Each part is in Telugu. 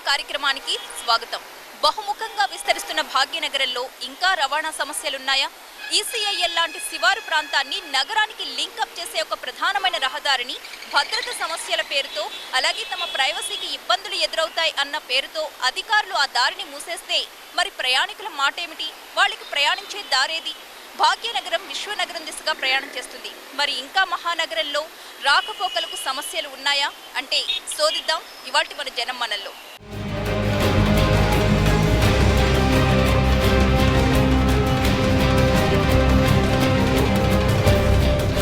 కార్యక్రమానికి స్వాగతం. బహుముఖంగా విస్తరిస్తున్న భాగ్యనగరంలో ఇంకా రవాణా సమస్యలున్నాయా? ఈసీఐఎల్ లాంటి శివారు ప్రాంతాన్ని నగరానికి లింకప్ చేసే ఒక ప్రధానమైన రహదారిని భద్రత సమస్యల పేరుతో, అలాగే తమ ప్రైవసీకి ఇబ్బందులు ఎదురవుతాయి అన్న పేరుతో అధికారులు ఆ దారిని మూసేస్తే మరి ప్రయాణికుల మాటేమిటి? వాళ్ళకి ప్రయాణించే దారేది? భాగ్యనగరం విశ్వనగరం దిశగా ప్రయాణం చేస్తుంది. మరి ఇంకా మహానగరంలో రాకపోకలకు సమస్యలు ఉన్నాయా అంటే శోధిద్దాం ఇవాల్టి మన జనం మనల్లో.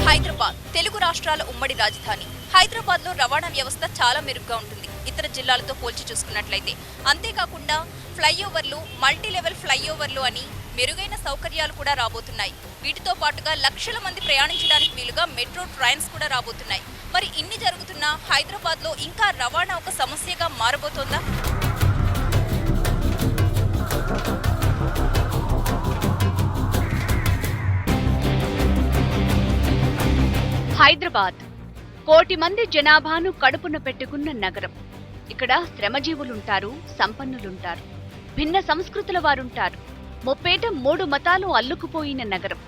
హైదరాబాద్ తెలుగు రాష్ట్రాల ఉమ్మడి రాజధాని. హైదరాబాద్ లో రవాణా వ్యవస్థ చాలా మెరుగ్గా ఉంటుంది ఇతర జిల్లాలతో పోల్చి చూసుకున్నట్లయితే. అంతేకాకుండా ఫ్లైఓవర్లు, మల్టీ లెవెల్ ఫ్లైఓవర్లు అని మెరుగైన సౌకర్యాలు కూడా రాబోతున్నాయి. వీటితో పాటుగా లక్షల మంది ప్రయాణించడానికి వీలుగా మెట్రో ట్రైన్స్ కూడా రాబోతున్నాయి. మరి ఇన్ని జరుగుతున్నా హైదరాబాద్ లో ఇంకా రవాణా ఒక సమస్యగా మారబోతోందా? హైదరాబాద్ కోటి మంది జనాభాను కడుపున పెట్టుకున్న నగరం. ఇక్కడ శ్రమజీవులుంటారు, సంపన్నులుంటారు, భిన్న సంస్కృతుల వారుంటారు. ముప్పేట 3 మతాలు అల్లుకుపోయిన నగరం.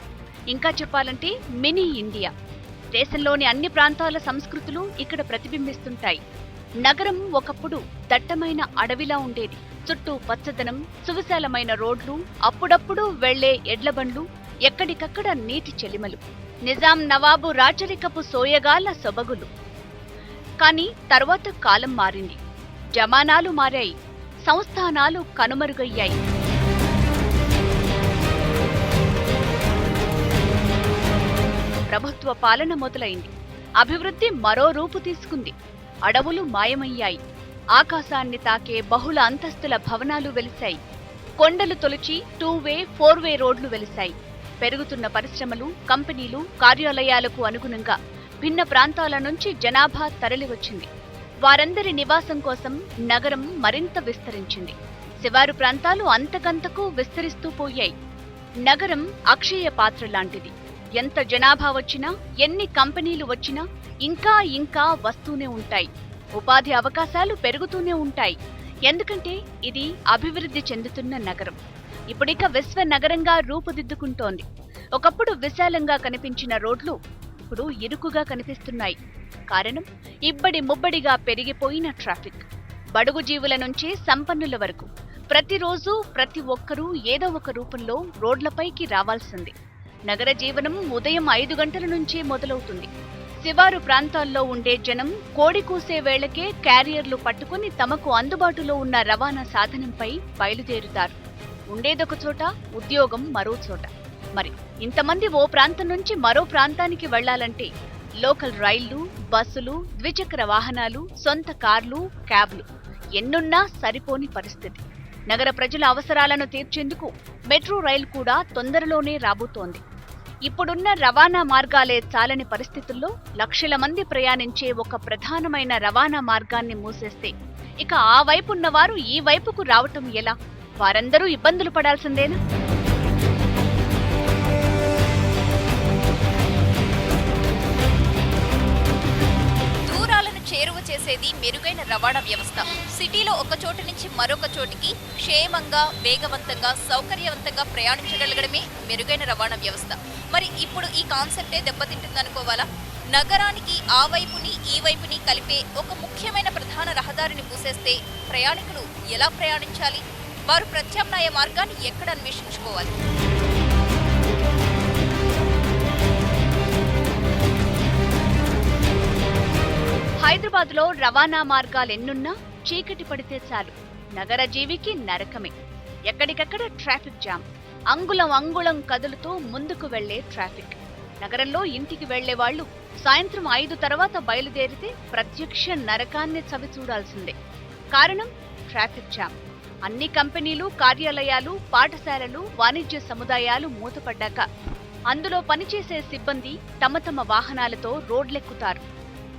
ఇంకా చెప్పాలంటే మినీ ఇండియా. దేశంలోని అన్ని ప్రాంతాల సంస్కృతులు ఇక్కడ ప్రతిబింబిస్తుంటాయి. నగరం ఒకప్పుడు దట్టమైన అడవిలా ఉండేది. చుట్టూ పచ్చదనం, సువిశాలమైన రోడ్లు, అప్పుడప్పుడు వెళ్లే ఎడ్లబండ్లు, ఎక్కడికక్కడ నీటి చెలిమలు, నిజాం నవాబు రాచరికపు సోయగాల సొబగులు. కాని తర్వాత కాలం మారింది, జమానాలు మారాయి, సంస్థానాలు కనుమరుగయ్యాయి. ప్రభుత్వ పాలన మొదలైంది. అభివృద్ధి మరో రూపు తీసుకుంది. అడవులు మాయమయ్యాయి. ఆకాశాన్ని తాకే బహుళ అంతస్తుల భవనాలు వెలిశాయి. కొండలు తొలిచి 2-వే, 4-వే రోడ్లు వెలిశాయి. పెరుగుతున్న పరిశ్రమలు, కంపెనీలు, కార్యాలయాలకు అనుగుణంగా భిన్న ప్రాంతాల నుంచి జనాభా తరలివచ్చింది. వారందరి నివాసం కోసం నగరం మరింత విస్తరించింది. శివారు ప్రాంతాలు అంతకంతకు విస్తరిస్తూ పోయాయి. నగరం అక్షయ పాత్ర లాంటిది. ఎంత జనాభా వచ్చినా, ఎన్ని కంపెనీలు వచ్చినా ఇంకా ఇంకా వస్తూనే ఉంటాయి. ఉపాధి అవకాశాలు పెరుగుతూనే ఉంటాయి. ఎందుకంటే ఇది అభివృద్ధి చెందుతున్న నగరం. ఇప్పుడిక విశ్వ నగరంగా రూపుదిద్దుకుంటోంది. ఒకప్పుడు విశాలంగా కనిపించిన రోడ్లు ఇప్పుడు ఇరుకుగా కనిపిస్తున్నాయి. కారణం ఇబ్బడి ముబ్బడిగా పెరిగిపోయిన ట్రాఫిక్. బడుగు జీవుల నుంచి సంపన్నుల వరకు ప్రతిరోజు ప్రతి ఒక్కరూ ఏదో ఒక రూపంలో రోడ్లపైకి రావాల్సింది. నగర జీవనం ఉదయం 5 గంటల నుంచే మొదలవుతుంది. శివారు ప్రాంతాల్లో ఉండే జనం కోడి కూసే వేళకే క్యారియర్లు పట్టుకుని తమకు అందుబాటులో ఉన్న రవాణా సాధనంపై బయలుదేరుతారు. ఉండేదొక చోట, ఉద్యోగం మరో చోట. మరి ఇంతమంది ఓ ప్రాంతం నుంచి మరో ప్రాంతానికి వెళ్లాలంటే లోకల్ రైళ్లు, బస్సులు, ద్విచక్ర వాహనాలు, సొంత కార్లు, క్యాబ్లు ఎన్నున్నా సరిపోని పరిస్థితి. నగర ప్రజల అవసరాలను తీర్చేందుకు మెట్రో రైలు కూడా తొందరలోనే రాబోతోంది. ఇప్పుడున్న రవాణా మార్గాలే చాలని పరిస్థితుల్లో లక్షల మంది ప్రయాణించే ఒక ప్రధానమైన రవాణా మార్గాన్ని మూసేస్తే ఇక ఆ వైపున్నవారు ఈ వైపుకు రావటం ఎలా? వారందరూ ఇబ్బందులు పడాల్సిందేనా? దూరాలను చేరువ చేసేది మెరుగైన రవాణా వ్యవస్థ. సిటీలో ఒక చోటు నుంచి మరొక చోటికి క్షేమంగా, వేగవంతంగా, సౌకర్యవంతంగా ప్రయాణించగలగడమే మెరుగైన రవాణా వ్యవస్థ. మరి ఇప్పుడు ఈ కాన్సెప్టే దెబ్బతింటుందనుకోవాలా? నగరానికి ఆ వైపుని ఈ వైపుని కలిపే ఒక ముఖ్యమైన ప్రధాన రహదారిని మూసేస్తే ప్రయాణికులు ఎలా ప్రయాణించాలి? వారు ప్రత్యామ్నాయ మార్గాన్ని ఎక్కడ అన్వేషించుకోవాలి? హైదరాబాద్లో రవాణా మార్గాలెన్నున్నా చీకటి పడితే చాలు నగర జీవికి నరకమే. ఎక్కడికక్కడ ట్రాఫిక్ జామ్, అంగుళం అంగుళం కదులుతూ ముందుకు వెళ్లే ట్రాఫిక్. నగరంలో ఇంటికి వెళ్లే వాళ్లు సాయంత్రం 5 తర్వాత బయలుదేరితే ప్రత్యక్ష నరకాన్ని చవిచూడాల్సిందే. కారణం ట్రాఫిక్ జామ్. అన్ని కంపెనీలు, కార్యాలయాలు, పాఠశాలలు, వాణిజ్య సముదాయాలు మూతపడ్డాక అందులో పనిచేసే సిబ్బంది తమ తమ వాహనాలతో రోడ్లెక్కుతారు.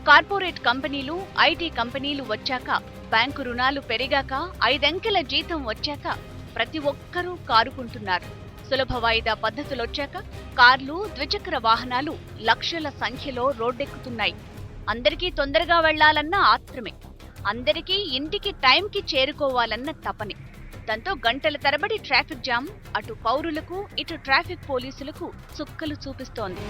కార్పొరేట్ కంపెనీలు, ఐటీ కంపెనీలు వచ్చాక, బ్యాంకు రుణాలు పెరిగాక, 5 అంకెల జీతం వచ్చాక ప్రతి ఒక్కరూ కారుకుంటున్నారు. సులభ వాయిదా పద్ధతులొచ్చాక కార్లు, ద్విచక్ర వాహనాలు లక్షల సంఖ్యలో రోడ్డెక్కుతున్నాయి. అందరికీ తొందరగా వెళ్లాలన్న ఆత్రమే. అందరికీ ఇంటికి టైంకి చేరుకోవాలన్న తపని. దాంతో గంటల తరబడి ట్రాఫిక్ జామ్ అటు పౌరులకు ఇటు ట్రాఫిక్ పోలీసులకు చుక్కలు చూపిస్తోంది.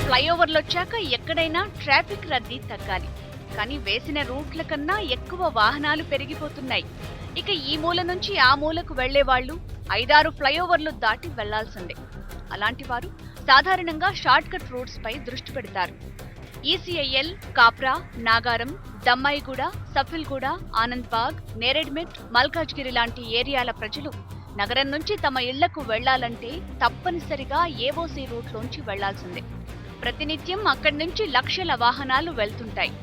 ఫ్లైఓవర్లొచ్చాక ఎక్కడైనా ట్రాఫిక్ రద్దీ తగ్గాలి, కానీ వేసిన రూట్ల కన్నా ఎక్కువ వాహనాలు పెరిగిపోతున్నాయి. ఇక ఈ మూల నుంచి ఆ మూలకు వెళ్లేవాళ్లు 5-6 ఫ్లైఓవర్లు దాటి వెళ్లాల్సిందే. అలాంటి వారు సాధారణంగా షార్ట్ కట్ రూట్స్ పై దృష్టి పెడతారు. ఈసీఐఎల్, కాప్రా, నాగారం, దమ్మాయిగూడ, సఫిల్గూడ, ఆనంద్బాగ్, నేరెడ్మెట్, మల్కాజ్గిరి లాంటి ఏరియాల ప్రజలు నగరం నుంచి తమ ఇళ్లకు వెళ్లాలంటే తప్పనిసరిగా ఏఓసీ రూట్లోంచి వెళ్లాల్సిందే. ప్రతినిత్యం అక్కడి నుంచి లక్షల వాహనాలు వెళ్తుంటాయి.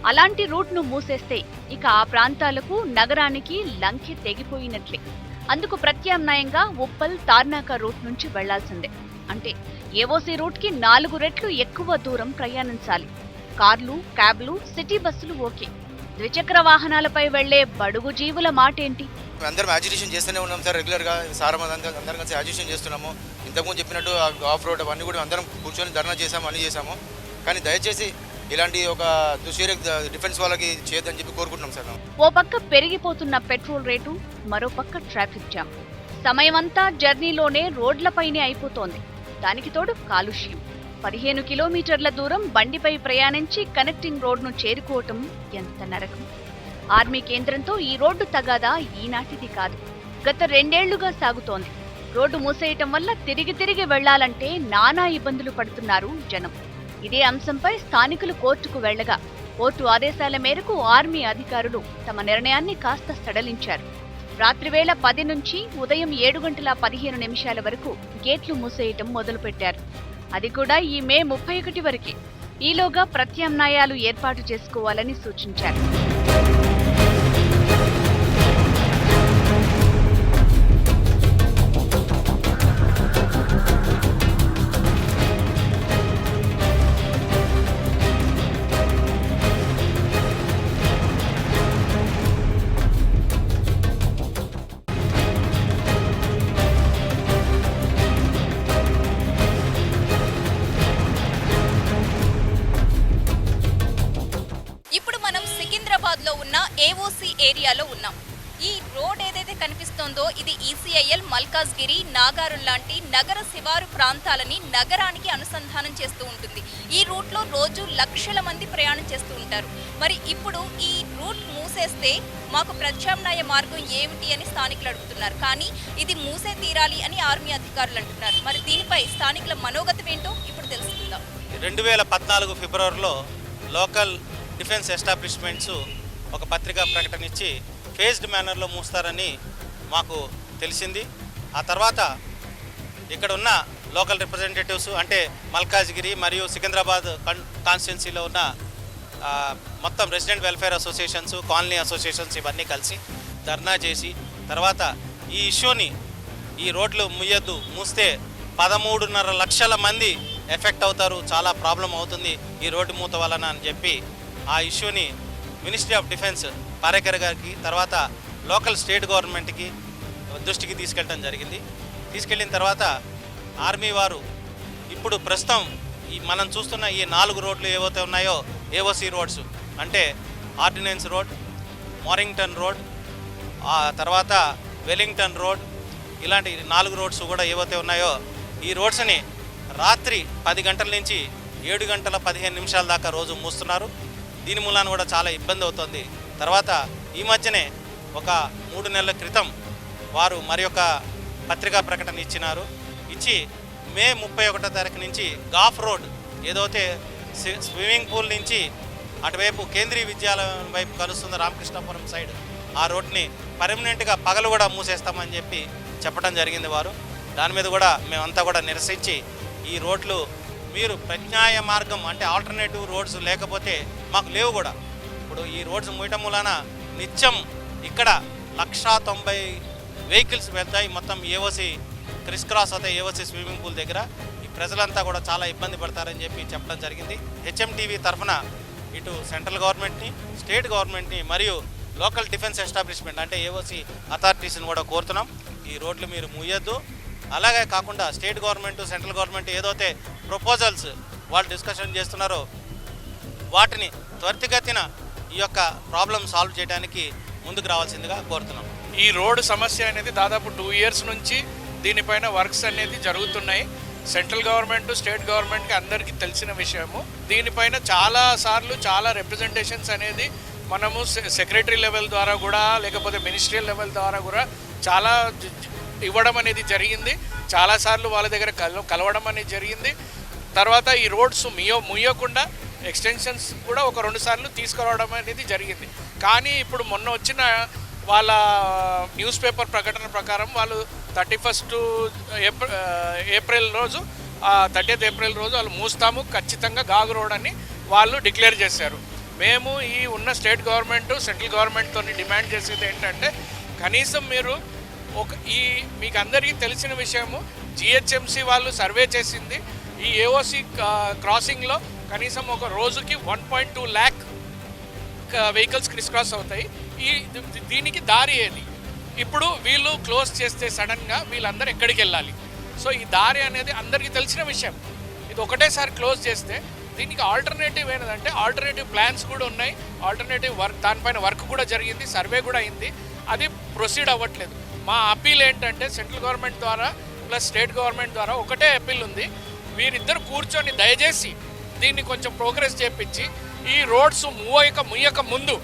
అలాంటి రూట్ను మూసేస్తే ఇక ఆ ప్రాంతాలకు నగరానికి లంకె తెగిపోయినట్లే. అందుకు ప్రత్యామ్నాయంగా ఉప్పల్, తార్నాక రూట్ నుంచి వెళ్లాల్సిందే. అంటే ఏఓసీ రూట్కి 4 రెట్లు ఎక్కువ దూరం ప్రయాణించాలి. కార్లు, క్యాబ్లు, సిటీ బస్సులు ఓకే, ద్విచక్ర వాహనాలపై వెళ్లే బడుగు జీవుల మాటేంటి? అందరం యాజిటేషన్ చేస్తూనే ఉన్నాం సార్. రెగ్యులర్గా సార్ అందరం కలిసి యాజిటేషన్ చేస్తున్నాము. ఇంతకుముందు చెప్పినట్టు ఆఫ్ రోడ్ అవన్నీ కూడా అందరం కూర్చొని ధర్నా చేసాము, అన్నీ చేసాము. కానీ దయచేసి ఇలాంటి ఒక దుశ్చర్య డిఫెన్స్ వాళ్ళకి చేయొద్దని చెప్పి కోరుకుంటున్నాం సార్. ఓ పక్క పెరిగిపోతున్న పెట్రోల్ రేటు, మరో పక్క ట్రాఫిక్ జామ్. సమయమంతా జర్నీలోనే రోడ్లపైనే అయిపోతోంది. దానికి తోడు కాలుష్యం. 15 కిలోమీటర్ల దూరం బండిపై ప్రయాణించి కనెక్టింగ్ రోడ్ను చేరుకోవటం ఎంత నరకం. ఆర్మీ కేంద్రంతో ఈ రోడ్డు తగాదా ఈనాటిది కాదు, గత 2 ఏళ్లుగా సాగుతోంది. రోడ్డు మూసేయటం వల్ల తిరిగి వెళ్లాలంటే నానా ఇబ్బందులు పడుతున్నారు జనం. ఇదే అంశంపై స్థానికులు కోర్టుకు వెళ్లగా కోర్టు ఆదేశాల మేరకు ఆర్మీ అధికారులు తమ నిర్ణయాన్ని కాస్త సడలించారు. రాత్రివేళ 10 నుంచి ఉదయం 7:15 వరకు గేట్లు మూసేయటం మొదలుపెట్టారు. అది కూడా ఈ మే 31 వరకే. ఈలోగా ప్రత్యామ్నాయాలు ఏర్పాటు చేసుకోవాలని సూచించారు. లో ఉన్న ఏఓసీ ఏరియాలో ఉన్నాం. ఈ రోడ్ ఏదైతే కనిపిస్తోందో ఇది ఈసీఐఎల్, మల్కాజ్గిరి, నాగారం లాంటి నగర శివారు ప్రాంతాలని నగరానికి అనుసంధానం చేస్తూ ఉంటుంది. ఈ రూట్లో రోజు లక్షల మంది ప్రయాణం చేస్తూ ఉంటారు. మరి ఇప్పుడు ఈ రూట్ మూసేస్తే మాకు ప్రత్యామ్నాయ మార్గం ఏమిటి అని స్థానికులు అడుగుతున్నారు. కానీ ఇది మూసే తీరాలి అని ఆర్మీ అధికారులు అంటున్నారు. మరి దీనిపై స్థానికుల మనోగతం ఏంటో ఇప్పుడు తెలుసుకుందాం. 2014 ఫిబ్రవరిలో లోకల్ డిఫెన్స్ ఎస్టాబ్లిష్మెంట్స్ ఒక పత్రికా ప్రకటన ఇచ్చి ఫేజ్డ్ మేనర్లో మూస్తారని మాకు తెలిసింది. ఆ తర్వాత ఇక్కడ ఉన్న లోకల్ రిప్రజెంటేటివ్స్ అంటే మల్కాజ్గిరి మరియు సికింద్రాబాద్ కాన్స్టిట్యున్సీలో ఉన్న మొత్తం resident welfare associations, colony associations ఇవన్నీ కలిసి ధర్నా చేసి తర్వాత ఈ ఇష్యూని ఈ రోడ్లు మూస్తే 13.5 లక్షల మంది ఎఫెక్ట్ అవుతారు, చాలా ప్రాబ్లం అవుతుంది ఈ రోడ్డు మూత వలన అని చెప్పి ఆ ఇష్యూని మినిస్ట్రీ ఆఫ్ డిఫెన్స్ పారేకర్ గారికి తర్వాత లోకల్ స్టేట్ గవర్నమెంట్కి దృష్టికి తీసుకెళ్ళడం జరిగింది. తీసుకెళ్ళిన తర్వాత ఆర్మీ వారు ఇప్పుడు ప్రస్తుతం మనం చూస్తున్న ఈ 4 రోడ్లు ఏవైతే ఉన్నాయో ఏఓసీ రోడ్స్ అంటే ఆర్డినెన్స్ రోడ్, మారింగ్టన్ రోడ్, తర్వాత వెలింగ్టన్ రోడ్, ఇలాంటి 4 రోడ్స్ కూడా ఏవైతే ఉన్నాయో ఈ రోడ్స్ని రాత్రి 10 గంటల నుంచి 7:15 దాకా రోజు మూస్తున్నారు. దీని మూలాన కూడా చాలా ఇబ్బంది అవుతుంది. తర్వాత ఈ మధ్యనే ఒక 3 నెలల క్రితం వారు మరి ఒక పత్రికా ప్రకటన ఇచ్చి మే 31 తారీఖు నుంచి గాఫ్ రోడ్ ఏదైతే స్విమ్మింగ్ పూల్ నుంచి అటువైపు కేంద్రీయ విద్యాలయం వైపు కలుస్తుంది రామకృష్ణాపురం సైడ్, ఆ రోడ్ని పర్మనెంట్గా పగలు కూడా మూసేస్తామని చెప్పడం జరిగింది వారు. దాని మీద కూడా మేమంతా కూడా నిరసించి ఈ రోడ్లు మీరు ప్రత్యామ్నాయ మార్గం అంటే ఆల్టర్నేటివ్ రోడ్స్ లేకపోతే మాకు లేవు కూడా. ఇప్పుడు ఈ రోడ్స్ మూయటం మూలాన నిత్యం ఇక్కడ 190 వెహికల్స్ వెళ్తాయి. మొత్తం ఏఓసీ క్రిస్ క్రాస్ అవుతాయి ఏఓసీ స్విమ్మింగ్ పూల్ దగ్గర. ఈ ప్రజలంతా కూడా చాలా ఇబ్బంది పడతారని చెప్పడం జరిగింది. హెచ్ఎంటీవీ తరఫున ఇటు సెంట్రల్ గవర్నమెంట్ని, స్టేట్ గవర్నమెంట్ని మరియు లోకల్ డిఫెన్స్ ఎస్టాబ్లిష్మెంట్ అంటే ఏఓసీ అథారిటీస్ని కూడా కోరుతున్నాం. ఈ ఈ రోడ్లు మీరు మూయొద్దు. అలాగే కాకుండా స్టేట్ గవర్నమెంట్, సెంట్రల్ గవర్నమెంట్ ఏదైతే ప్రపోజల్స్ వాళ్ళు డిస్కషన్ చేస్తున్నారో వాటిని త్వరితగతిన ఈ యొక్క ప్రాబ్లం సాల్వ్ చేయడానికి ముందుకు రావాల్సిందిగా కోరుతున్నాం. ఈ రోడ్డు సమస్య అనేది దాదాపు 2 years నుంచి దీనిపైన వర్క్స్ అనేది జరుగుతున్నాయి. సెంట్రల్ గవర్నమెంట్, స్టేట్ గవర్నమెంట్కి అందరికీ తెలిసిన విషయము. దీనిపైన చాలా రిప్రజెంటేషన్స్ అనేది మనము సెక్రటరీ లెవెల్ ద్వారా కూడా లేకపోతే మినిస్ట్రియల్ లెవెల్ ద్వారా కూడా చాలా ఇవ్వడం అనేది జరిగింది. చాలాసార్లు వాళ్ళ దగ్గర కలవడం అనేది జరిగింది. తర్వాత ఈ రోడ్స్ ముయ్యకుండా ఎక్స్టెన్షన్స్ కూడా 1-2 సార్లు తీసుకురావడం అనేది జరిగింది. కానీ ఇప్పుడు మొన్న వచ్చిన వాళ్ళ న్యూస్ పేపర్ ప్రకటన ప్రకారం వాళ్ళు 31st ఏప్రిల్ రోజు 30th ఏప్రిల్ రోజు వాళ్ళు మూస్తాము ఖచ్చితంగా గాగు రోడ్ అని వాళ్ళు డిక్లేర్ చేశారు. మేము ఈ ఉన్న స్టేట్ గవర్నమెంట్, సెంట్రల్ గవర్నమెంట్తో డిమాండ్ చేసేది ఏంటంటే కనీసం మీరు మీకు అందరికీ తెలిసిన విషయము GHMC వాళ్ళు సర్వే చేసింది ఈ AOC క్రాసింగ్లో కనీసం ఒక రోజుకి 1.2 lakh వెహికల్స్ క్రిస్ క్రాస్ అవుతాయి. దీనికి దారి ఏది? ఇప్పుడు వీళ్ళు క్లోజ్ చేస్తే సడన్గా వీళ్ళందరూ ఎక్కడికి వెళ్ళాలి? సో ఈ దారి అనేది అందరికీ తెలిసిన విషయం. ఇది ఒకటేసారి క్లోజ్ చేస్తే దీనికి ఆల్టర్నేటివ్ ఏంటంటే ఆల్టర్నేటివ్ ప్లాన్స్ కూడా ఉన్నాయి. ఆల్టర్నేటివ్ వర్క్ దానిపైన వర్క్ కూడా జరిగింది, సర్వే కూడా అయింది. అది ప్రొసీడ్ అవ్వట్లేదు. మా అప్పీల్ ఏంటంటే సెంట్రల్ గవర్నమెంట్ ద్వారా ప్లస్ స్టేట్ గవర్నమెంట్ ద్వారా ఒకటే అప్పీల్ ఉంది. వీరిద్దరు కూర్చొని దయచేసి దీన్ని కొంచెం ప్రోగ్రెస్ చేపించి ఈ రోడ్స్ ముయ్యక ముందు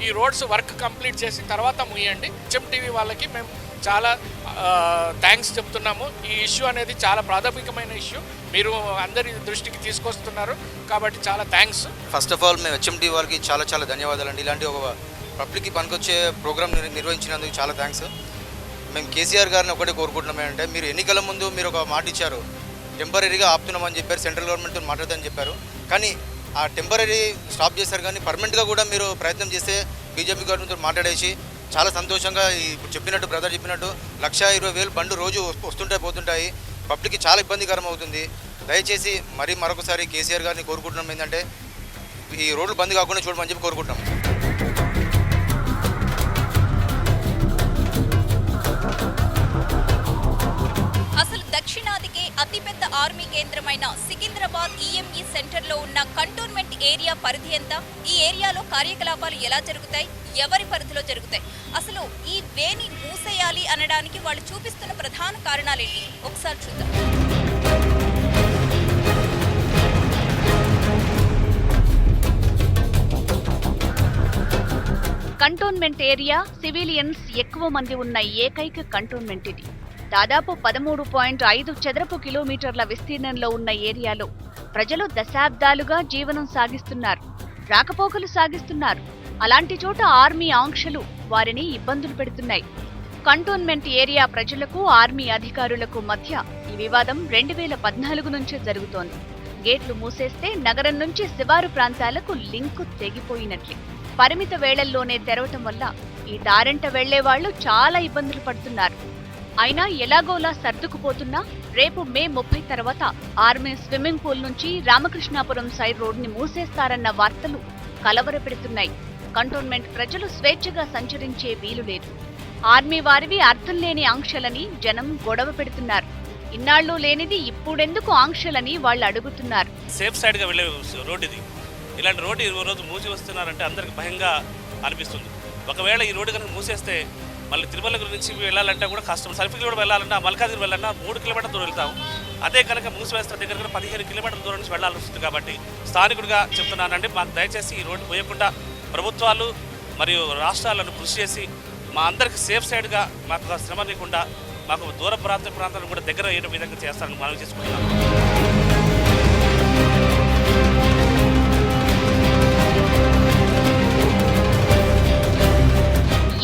ఈ రోడ్స్ వర్క్ కంప్లీట్ చేసి తర్వాత ముయ్యండి. HMTV వాళ్ళకి మేము చాలా థ్యాంక్స్ చెప్తున్నాము. ఈ ఇష్యూ అనేది చాలా ప్రాథమికమైన ఇష్యూ, మీరు అందరి దృష్టికి తీసుకొస్తున్నారు కాబట్టి చాలా థ్యాంక్స్. ఫస్ట్ ఆఫ్ ఆల్ మేము HMTV వాళ్ళకి చాలా ధన్యవాదాలండి. ఇలాంటి ఒక పబ్లిక్కి పనికొచ్చే ప్రోగ్రామ్ నిర్వహించినందుకు చాలా థ్యాంక్స్. మేము కేసీఆర్ గారిని ఒకటే కోరుకుంటున్నాం ఏంటంటే, మీరు ఎన్నికల ముందు మీరు ఒక మాట ఇచ్చారు, టెంపరీగా ఆపుతున్నామని చెప్పారు, సెంట్రల్ గవర్నమెంట్తో మాట్లాడదని చెప్పారు. కానీ ఆ టెంపరీ స్టాప్ చేశారు. కానీ పర్మనెంట్గా కూడా మీరు ప్రయత్నం చేస్తే బీజేపీ గవర్నమెంట్తో మాట్లాడేసి చాలా సంతోషంగా ఇప్పుడు చెప్పినట్టు బ్రదర్ చెప్పినట్టు 1,20,000 బండ్లు రోజు పోతుంటాయి. పబ్లిక్కి చాలా ఇబ్బందికరం అవుతుంది. దయచేసి మరొకసారి కేసీఆర్ గారిని కోరుకుంటున్నాం ఏంటంటే ఈ రోడ్లు బంద్ కాకుండా చూడమని చెప్పి కోరుకుంటున్నాం. అసలు దక్షిణాదికే అతిపెద్ద ఆర్మీ కేంద్రమైన సికింద్రాబాద్ EME సెంటర్లో ఉన్న కంటోన్మెంట్ ఏరియా పరిధి ఎంత? ఈ ఏరియాలో కార్యకలాపాలు ఎలా జరుగుతాయి? ఎవరి పరిధిలో జరుగుతాయి? అసలు ఈ వేని మూసేయాలి అనడానికి వాళ్ళు చూపిస్తున్న ప్రధాన కారణాలేంటి? ఒకసారి చూద్దాం. కంటోన్మెంట్ ఏరియా సివిలియన్స్ ఎక్కువ మంది ఉన్న ఏకైక కంటోన్మెంట్ ఇది. దాదాపు 13.5 చదరపు కిలోమీటర్ల విస్తీర్ణంలో ఉన్న ఏరియాలో ప్రజలు దశాబ్దాలుగా జీవనం సాగిస్తున్నారు, రాకపోకలు సాగిస్తున్నారు. అలాంటి చోట ఆర్మీ ఆంక్షలు వారిని ఇబ్బందులు పెడుతున్నాయి. కంటోన్మెంట్ ఏరియా ప్రజలకు ఆర్మీ అధికారులకు మధ్య ఈ వివాదం 2014 నుంచే జరుగుతోంది. గేట్లు మూసేస్తే నగరం నుంచి శివారు ప్రాంతాలకు లింకు తెగిపోయినట్లే. పరిమిత వేళల్లోనే తెరవటం వల్ల ఈ దారంట వెళ్లేవాళ్లు చాలా ఇబ్బందులు పడుతున్నారు. అయినా ఎలాగోలా సర్దుకుపోతున్నా రేపు మే 30 తర్వాత ఆర్మీ స్విమ్మింగ్ పూల్ నుంచి రామకృష్ణాపురం సైడ్ రోడ్ని మూసేస్తారన్న వార్తలు కలవరపెడుతున్నాయి. కంటోన్మెంట్ ప్రజలు స్వేచ్ఛగా సంచరించే వీలు లేదు. ఆర్మీ వారివి అర్థం లేని ఆంక్షలని జనం గొడవ పెడుతున్నారు. ఇన్నాళ్ళు లేనిది ఇప్పుడెందుకు ఆంక్షలని వాళ్ళు అడుగుతున్నారు. సేఫ్ సైడ్గా వెళ్ళే రోడ్ ఇది. ఇలాంటి రోడ్డు ఈ రోజు మూసి వస్తున్నారంటే అందరికి భయంగా అనిపిస్తుంది. ఒకవేళ ఈ రోడ్డు కనుక మూసేస్తే మళ్ళీ తిరుమల గురించి వెళ్ళాలంటే కూడా కష్టం. సర్ఫికి కూడా వెళ్ళాలన్నా, మల్కాజ్గిరి వెళ్ళాలన్నా 3 కిలోమీటర్ల దూరం వెళ్తాం. అదే కనుక మూసివేస్తే దగ్గర 15 కిలోమీటర్ల దూరం నుంచి వెళ్ళాల్సి వస్తుంది. కాబట్టి స్థానికుడిగా చెప్తున్నానండి, మాకు దయచేసి ఈ రోడ్డు పోయకుండా ప్రభుత్వాలు మరియు రాష్ట్రాలను కృషి చేసి మా అందరికి సేఫ్ సైడ్గా మాకు శ్రమ లేకుండా మాకు దూర ప్రాంతాలను కూడా దగ్గర అయ్యే విధంగా చేస్తారని మనం చేసుకుంటున్నాం.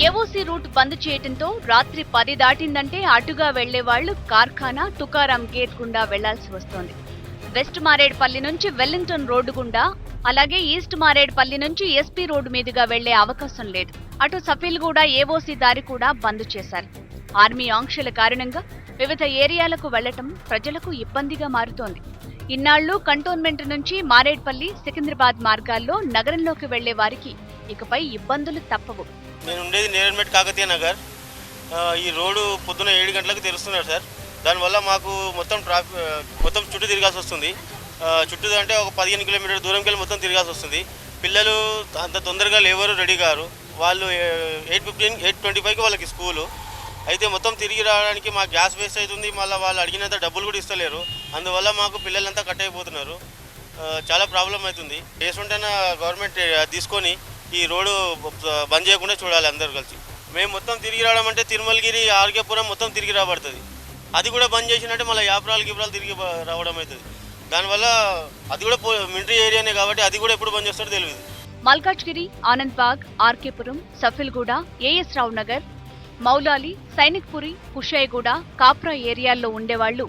ఏఓసీ రూట్ బంద్ చేయడంతో రాత్రి 10 దాటిందంటే అటుగా వెళ్లేవాళ్లు కార్ఖానా, తుకారాం గేట్ గుండా వెళ్లాల్సి వస్తోంది. వెస్ట్ మారేడ్పల్లి నుంచి వెల్లింగ్టన్ రోడ్డు గుండా, అలాగే ఈస్ట్ మారేడ్పల్లి నుంచి ఎస్పీ రోడ్డు మీదుగా వెళ్లే అవకాశం లేదు. అటు సఫీల్గూడ ఏఓసీ దారి కూడా బంద్ చేశారు. ఆర్మీ ఆంక్షల కారణంగా వివిధ ఏరియాలకు వెళ్లటం ప్రజలకు ఇబ్బందిగా మారుతోంది. ఇన్నాళ్లు కంటోన్మెంట్ నుంచి మారేడ్పల్లి, సికింద్రాబాద్ మార్గాల్లో నగరంలోకి వెళ్లే వారికి ఇకపై ఇబ్బందులు తప్పవు. నేను ఉండేది నేరెడ్మెట్ కాకతీయ నగర్. ఈ రోడ్డు పొద్దున 7 గంటలకు తెరుస్తున్నారు సార్. దానివల్ల మాకు మొత్తం చుట్టూ తిరగాల్సి వస్తుంది. చుట్టూ అంటే ఒక 15 కిలోమీటర్ దూరంకి వెళ్ళి మొత్తం తిరగాల్సి వస్తుంది. పిల్లలు అంత తొందరగా లేవరు, రెడీ గారు. వాళ్ళు 8:15, 8:25కి వాళ్ళకి స్కూలు. అయితే మొత్తం తిరిగి రావడానికి మాకు గ్యాస్ వేస్ట్ అవుతుంది. మళ్ళీ వాళ్ళు అడిగినంత డబ్బులు కూడా ఇస్తలేరు. అందువల్ల మాకు పిల్లలంతా కట్ అయిపోతున్నారు. చాలా ప్రాబ్లం అవుతుంది. వేసుంటేనే గవర్నమెంట్ తీసుకొని ఈ రోడ్డు బంద్ చేయకుండా చూడాలి అందరు కలిసి. మేము మొత్తం తిరిగి రావడం అంటే తిరుమలగిరి, ఆర్కేపురం మొత్తం తిరిగి రాబడుతుంది. అది కూడా బంద్ చేసినట్టే మళ్ళీ యాప్రాలు తిరిగి రావడం అవుతుంది. దానివల్ల అది కూడా మిలిటరీ ఏరియానే కాబట్టి అది కూడా ఎప్పుడు బంద్ చేస్తారో తెలియదు. మల్కాజ్గిరి, ఆనంద్బాగ్, ఆర్కేపురం, సఫిల్గూడ, ఏఎస్ రావు నగర్, మౌలాలి, సైనిక్పురి, కుషాయిగూడ, కాప్రా ఏరియాల్లో ఉండేవాళ్లు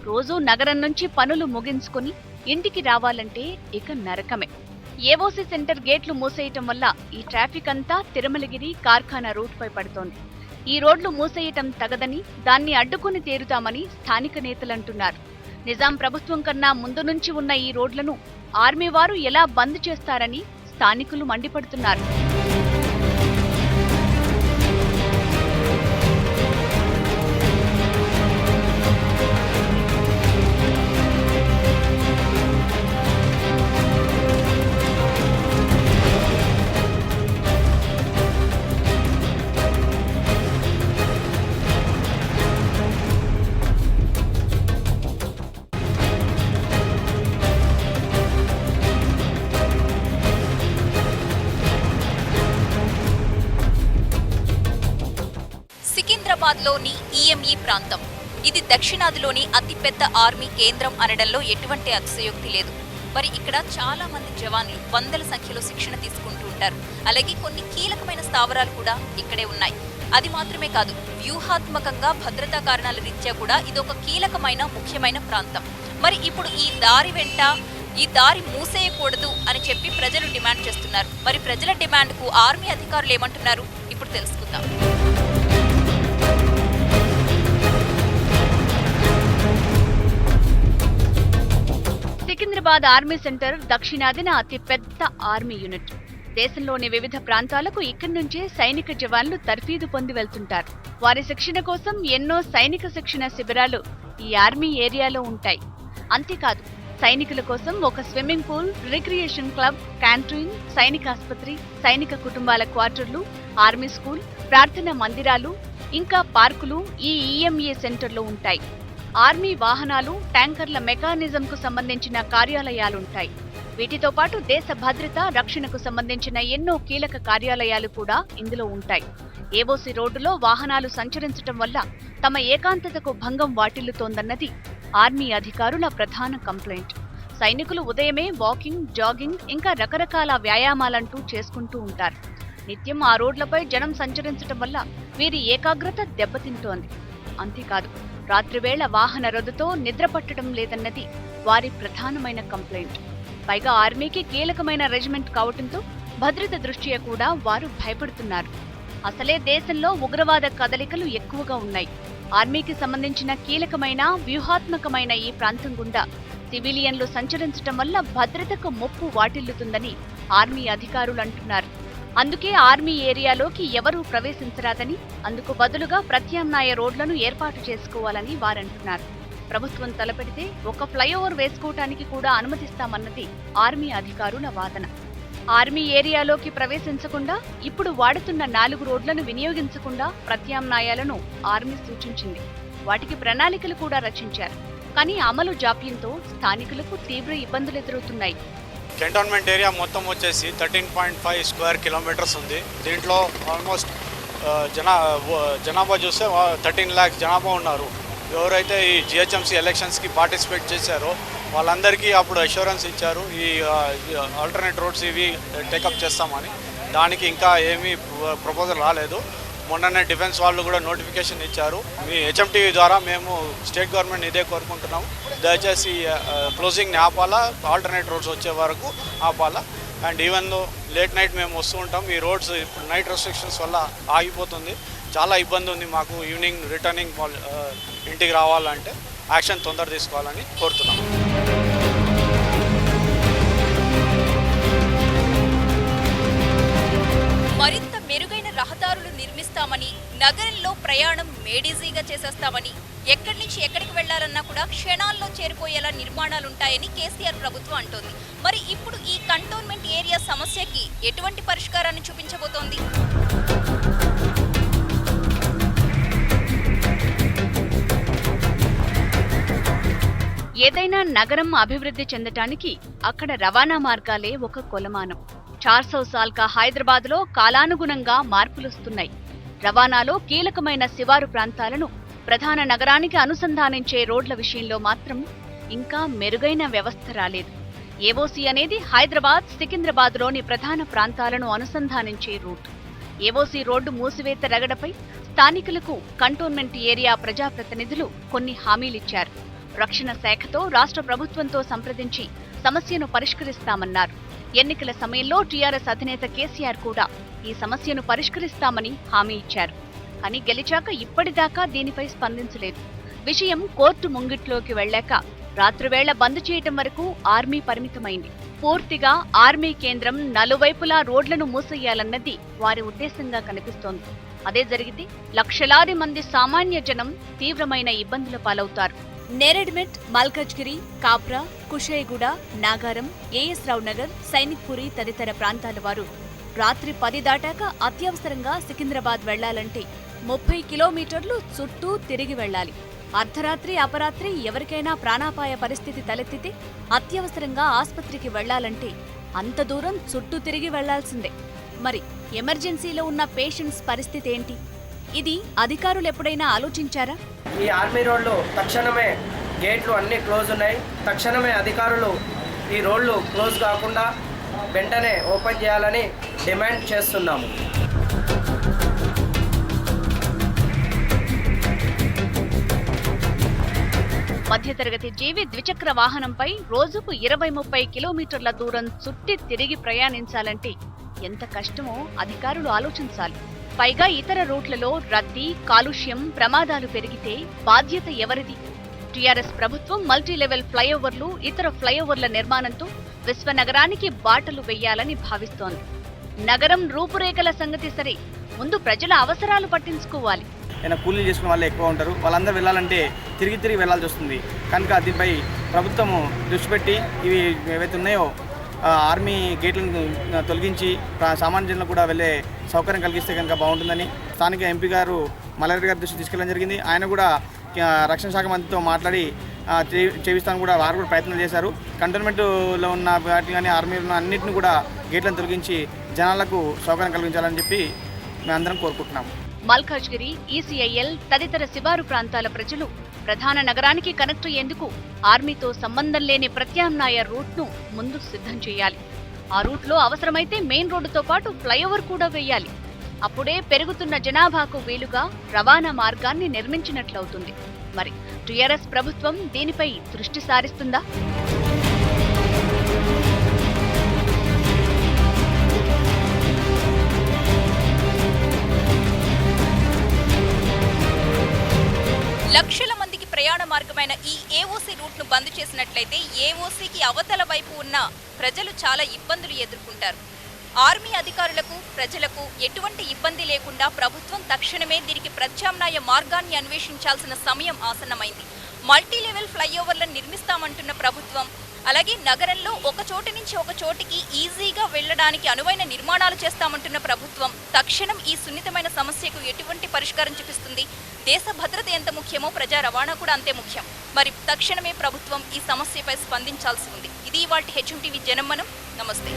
రోజూ నగరం నుంచి పనులు ముగించుకుని ఇంటికి రావాలంటే ఇక నరకమే. ఏఓసీ సెంటర్ గేట్లు మూసేయటం వల్ల ఈ ట్రాఫిక్ అంతా తిరుమలగిరి, కార్ఖానా రూట్పై పడుతోంది. ఈ రోడ్లు మూసేయటం తగదని, దాన్ని అడ్డుకుని తీరుతామని స్థానిక నేతలంటున్నారు. నిజాం ప్రభుత్వం కన్నా ముందు నుంచి ఉన్న ఈ రోడ్లను ఆర్మీ వారు ఎలా బంద్ చేస్తారని స్థానికులు మండిపడుతున్నారు. సికింద్రాబాద్లోని ఈఎంఈ ప్రాంతం. ఇది దక్షిణాదిలోని అతిపెద్ద ఆర్మీ కేంద్రం అనడంలో ఎటువంటి అతిశయోక్తి లేదు. మరి ఇక్కడ చాలా మంది జవాన్లు వందల సంఖ్యలో శిక్షణ తీసుకుంటూ ఉంటారు. అలాగే కొన్ని కీలకమైన స్థావరాలు కూడా ఇక్కడే ఉన్నాయి. అది మాత్రమే కాదు, వ్యూహాత్మకంగా భద్రతా కారణాల రీత్యా కూడా ఇదొక కీలకమైన ముఖ్యమైన ప్రాంతం. మరి ఇప్పుడు ఈ దారి మూసేయకూడదు అని చెప్పి ప్రజలు డిమాండ్ చేస్తున్నారు. మరి ప్రజల డిమాండ్కు ఆర్మీ అధికారులు ఏమంటున్నారు ఇప్పుడు తెలుసుకుందాం. సికింద్రాబాద్ ఆర్మీ సెంటర్ దక్షిణాదిన అతిపెద్ద ఆర్మీ యూనిట్. దేశంలోని వివిధ ప్రాంతాలకు ఇక్కడి నుంచే సైనిక జవాన్లు తర్ఫీదు పొంది వెళ్తుంటారు. వారి శిక్షణ కోసం ఎన్నో సైనిక శిక్షణ శిబిరాలు ఈ ఆర్మీ ఏరియాలో ఉంటాయి. అంతేకాదు, సైనికుల కోసం ఒక swimming pool, recreation club, canteen, సైనిక ఆసుపత్రి, సైనిక కుటుంబాల క్వార్టర్లు, ఆర్మీ స్కూల్, ప్రార్థనా మందిరాలు, ఇంకా పార్కులు ఈ ఈఎంఏ సెంటర్లో ఉంటాయి. ఆర్మీ వాహనాలు, ట్యాంకర్ల మెకానిజంకు సంబంధించిన కార్యాలయాలుంటాయి. వీటితో పాటు దేశ భద్రత, రక్షణకు సంబంధించిన ఎన్నో కీలక కార్యాలయాలు కూడా ఇందులో ఉంటాయి. ఏఓసీ రోడ్డులో వాహనాలు సంచరించడం వల్ల తమ ఏకాంతతకు భంగం వాటిల్లుతోందన్నది ఆర్మీ అధికారుల ప్రధాన కంప్లైంట్. సైనికులు ఉదయమే వాకింగ్, జాగింగ్, ఇంకా రకరకాల వ్యాయామాలంటూ చేసుకుంటూ ఉంటారు. నిత్యం ఆ రోడ్లపై జనం సంచరించడం వల్ల వీరి ఏకాగ్రత దెబ్బతింటోంది. అంతేకాదు, రాత్రివేళ వాహన రద్దుతో నిద్ర పట్టడం లేదన్నది వారి ప్రధానమైన కంప్లైంట్. పైగా ఆర్మీకి కీలకమైన రెజిమెంట్ కావటంతో భద్రత దృష్ట్యా కూడా వారు భయపడుతున్నారు. అసలే దేశంలో ఉగ్రవాద కదలికలు ఎక్కువగా ఉన్నాయి. ఆర్మీకి సంబంధించిన కీలకమైన, వ్యూహాత్మకమైన ఈ ప్రాంతం గుండా సివిలియన్లు సంచరించడం వల్ల భద్రతకు ముప్పు వాటిల్లుతుందని ఆర్మీ అధికారులు అంటున్నారు. అందుకే ఆర్మీ ఏరియాలోకి ఎవరూ ప్రవేశించరాదని, అందుకు బదులుగా ప్రత్యామ్నాయ రోడ్లను ఏర్పాటు చేసుకోవాలని వారంటున్నారు. ప్రభుత్వం తలపెడితే ఒక ఫ్లైఓవర్ వేసుకోవటానికి కూడా అనుమతిస్తామన్నది ఆర్మీ అధికారుల వాదన. ఆర్మీ ఏరియాలోకి ప్రవేశించకుండా ఇప్పుడు వాడుతున్న 4 రోడ్లను వినియోగించకుండా ప్రత్యామ్నాయాలను ఆర్మీ సూచించింది. వాటికి ప్రణాళికలు కూడా రచించారు. కానీ అమలు జాప్యంతో స్థానికులకు తీవ్ర ఇబ్బందులు ఎదురవుతున్నాయి. కంటోన్మెంట్ ఏరియా మొత్తం వచ్చేసి 13.5 స్క్వేర్ కిలోమీటర్స్ ఉంది. దీంట్లో ఆల్మోస్ట్ జనాభా చూస్తే 13 lakhs జనాభా ఉన్నారు. ఎవరైతే ఈ జిహెచ్ఎంసీ ఎలక్షన్స్కి పార్టిసిపేట్ చేశారో వాళ్ళందరికీ అప్పుడు అష్యూరెన్స్ ఇచ్చారు, ఈ ఆల్టర్నేట్ రోడ్స్ ఇవి టేకప్ చేస్తామని. దానికి ఇంకా ఏమీ ప్రపోజల్ రాలేదు. మొన్ననే డిఫెన్స్ వాళ్ళు కూడా నోటిఫికేషన్ ఇచ్చారు. మీ హెచ్ఎంటీవీ ద్వారా మేము స్టేట్ గవర్నమెంట్ ఇదే కోరుకుంటున్నాము, దయచేసి క్లోజింగ్ని ఆపాలా, ఆల్టర్నేట్ రోడ్స్ వచ్చే వరకు ఆపాలా. అండ్ ఈవెన్ లేట్ నైట్ మేము వస్తూ ఉంటాం. ఈ రోడ్స్ ఇప్పుడు నైట్ రెస్ట్రిక్షన్స్ వల్ల ఆగిపోతుంది. చాలా ఇబ్బంది ఉంది మాకు. ఈవినింగ్ రిటర్నింగ్ ఇంటికి రావాలంటే యాక్షన్ తొందర తీసుకోవాలని కోరుతున్నాము. మరింత మెరుగైన రహదారులు నిర్మిస్తామని, నగరంలో ప్రయాణం మేడీజీగా చేసేస్తామని, ఎక్కడి నుంచి ఎక్కడికి వెళ్లాలన్నా కూడా క్షణాల్లో చేరిపోయేలా నిర్మాణాలుంటాయని కేసీఆర్ ప్రభుత్వం అంటోంది. మరి ఇప్పుడు ఈ కంటోన్మెంట్ ఏరియా సమస్యకి ఎటువంటి పరిష్కారాన్ని చూపించబోతోంది? ఏదైనా నగరం అభివృద్ధి చెందటానికి అక్కడ రవాణా మార్గాలే ఒక కొలమానం. 400 సాల్గా హైదరాబాద్లో కాలానుగుణంగా మార్పులొస్తున్నాయి. రవాణాలో కీలకమైన శివారు ప్రాంతాలను ప్రధాన నగరానికి అనుసంధానించే రోడ్ల విషయంలో మాత్రం ఇంకా మెరుగైన వ్యవస్థ రాలేదు. ఏఓసీ అనేది హైదరాబాద్, సికింద్రాబాద్లోని ప్రధాన ప్రాంతాలను అనుసంధానించే రూట్. ఏఓసీ రోడ్డు మూసివేత రగడపై స్థానికులకు కంటోన్మెంట్ ఏరియా ప్రజాప్రతినిధులు కొన్ని హామీలిచ్చారు. రక్షణ శాఖతో రాష్ట్ర ప్రభుత్వంతో సంప్రదించి సమస్యను పరిష్కరిస్తామన్నారు. ఎన్నికల సమయంలో టీఆర్ఎస్ అధినేత కేసీఆర్ కూడా ఈ సమస్యను పరిష్కరిస్తామని హామీ ఇచ్చారు. కానీ గెలిచాక ఇప్పటిదాకా దీనిపై స్పందించలేదు. విషయం కోర్టు ముంగిట్లోకి వెళ్లాక రాత్రివేళ బంద్ చేయటం వరకు ఆర్మీ పరిమితమైంది. పూర్తిగా ఆర్మీ కేంద్రం నలువైపులా రోడ్లను మూసేయాలన్నది వారి ఉద్దేశంగా కనిపిస్తోంది. అదే జరిగితే లక్షలాది మంది సామాన్య జనం తీవ్రమైన ఇబ్బందుల పాలవుతారు. నేరెడ్మెట్, మల్కజ్గిరి, కాప్రా, కుషేగూడ, నాగారం, ఏఎస్ రావు నగర్, సైనిక్పురి తదితర ప్రాంతాల వారు రాత్రి 10 దాటాక అత్యవసరంగా సికింద్రాబాద్ వెళ్లాలంటే 30 కిలోమీటర్లు చుట్టూ తిరిగి వెళ్లాలి. అర్ధరాత్రి, అపరాత్రి ఎవరికైనా ప్రాణాపాయ పరిస్థితి తలెత్తితే అత్యవసరంగా ఆస్పత్రికి వెళ్లాలంటే అంత దూరం చుట్టూ తిరిగి వెళ్లాల్సిందే. మరి ఎమర్జెన్సీలో ఉన్న పేషెంట్స్ పరిస్థితి ఏంటి? ఇది అధికారులు ఎప్పుడైనా ఆలోచించారా? ఈ ఆర్మీ రోడ్లు తక్షణమే గేట్లు అన్నీ క్లోజ్ ఉన్నాయి. తక్షణమే అధికారులు ఈ రోడ్లు క్లోజ్ కాకుండా వెంటనే ఓపెన్ చేయాలని డిమాండ్ చేస్తున్నాము. మధ్యతరగతి జీవి ద్విచక్ర వాహనంపై రోజుకు 20-30 కిలోమీటర్ల దూరం చుట్టి తిరిగి ప్రయాణించాలంటే ఎంత కష్టమో అధికారులు ఆలోచించాలి. పైగా ఇతర రూట్లలో రద్దీ, కాలుష్యం, ప్రమాదాలు పెరిగితే బాధ్యత ఎవరిది? టీఆర్ఎస్ ప్రభుత్వం మల్టీలెవెల్ ఫ్లైఓవర్లు, ఇతర ఫ్లైఓవర్ల నిర్మాణంతో విశ్వనగరానికి బాటలు వెయ్యాలని భావిస్తోంది. నగరం రూపురేఖల సంగతి సరే, ముందు ప్రజల అవసరాలు పట్టించుకోవాలి. కూలీలు చేసుకునే వాళ్ళు ఎక్కువ ఉంటారు. వాళ్ళందరూ వెళ్ళాలంటే తిరిగి వెళ్ళాల్సి వస్తుంది. కనుక దీనిపై ప్రభుత్వము దృష్టి పెట్టి ఇవి ఏవైతే ఉన్నాయో ఆర్మీ గేట్లను తొలగించి సామాన్య జనులకు కూడా వెళ్ళే సౌకర్యం కలిగిస్తే కనుక బాగుంటుందని స్థానిక ఎంపీ గారు మల్లారెడ్డి గారి దృష్టి తీసుకెళ్ళడం జరిగింది. ఆయన కూడా రక్షణ శాఖ మంత్రితో మాట్లాడి చేయిస్తాను కూడా వారు కూడా ప్రయత్నం చేశారు. కంటోన్మెంట్లో ఉన్న వాటిని కానీ ఆర్మీలో ఉన్న అన్నింటిని కూడా గేట్లను తొలగించి జనాలకు సౌకర్యం కలిగించాలని చెప్పి మేమందరం కోరుకుంటున్నాము. మల్కాజ్గిరి, ఈసీఐఎల్ తదితర శివారు ప్రాంతాల ప్రజలు ప్రధాన నగరానికి కనెక్ట్ అయ్యేందుకు ఆర్మీతో సంబంధం లేని ప్రత్యామ్నాయ రూట్ను ముందు సిద్ధం చేయాలి. ఆ రూట్లో అవసరమైతే మెయిన్ రోడ్డుతో పాటు ఫ్లైఓవర్ కూడా వేయాలి. అప్పుడే పెరుగుతున్న జనాభాకు వీలుగా రవాణా మార్గాన్ని నిర్మించినట్లవుతుంది. మరి టీఆర్ఎస్ ప్రభుత్వం దీనిపై దృష్టి సారిస్తుందా? లక్షల మందికి ప్రయాణ మార్గమైన ఈ ఏఓసీ రూట్ను బంద్ చేసినట్లయితే ఏఓసీకి అవతల వైపు ఉన్న ప్రజలు చాలా ఇబ్బందులు ఎదుర్కొంటారు. ఆర్మీ అధికారులకు, ప్రజలకు ఎటువంటి ఇబ్బంది లేకుండా ప్రభుత్వం తక్షణమే దీనికి ప్రత్యామ్నాయ మార్గాన్ని అన్వేషించాల్సిన సమయం ఆసన్నమైంది. మల్టీలెవెల్ ఫ్లైఓవర్లను నిర్మిస్తామంటున్న ప్రభుత్వం, అలాగే నగరంలో ఒక చోటు నుంచి ఒక చోటికి ఈజీగా వెళ్లడానికి అనువైన నిర్మాణాలు చేస్తామంటున్న ప్రభుత్వం తక్షణం ఈ సున్నితమైన సమస్యకు ఎటువంటి పరిష్కారం చూపిస్తుంది? దేశ భద్రత ఎంత ముఖ్యమో ప్రజా రవాణా కూడా అంతే ముఖ్యం. మరి తక్షణమే ప్రభుత్వం ఈ సమస్యపై స్పందించాల్సి ఉంది. ఇది ఇవాల్టి హెచ్ఎం టీవీ జనం మనం. నమస్తే.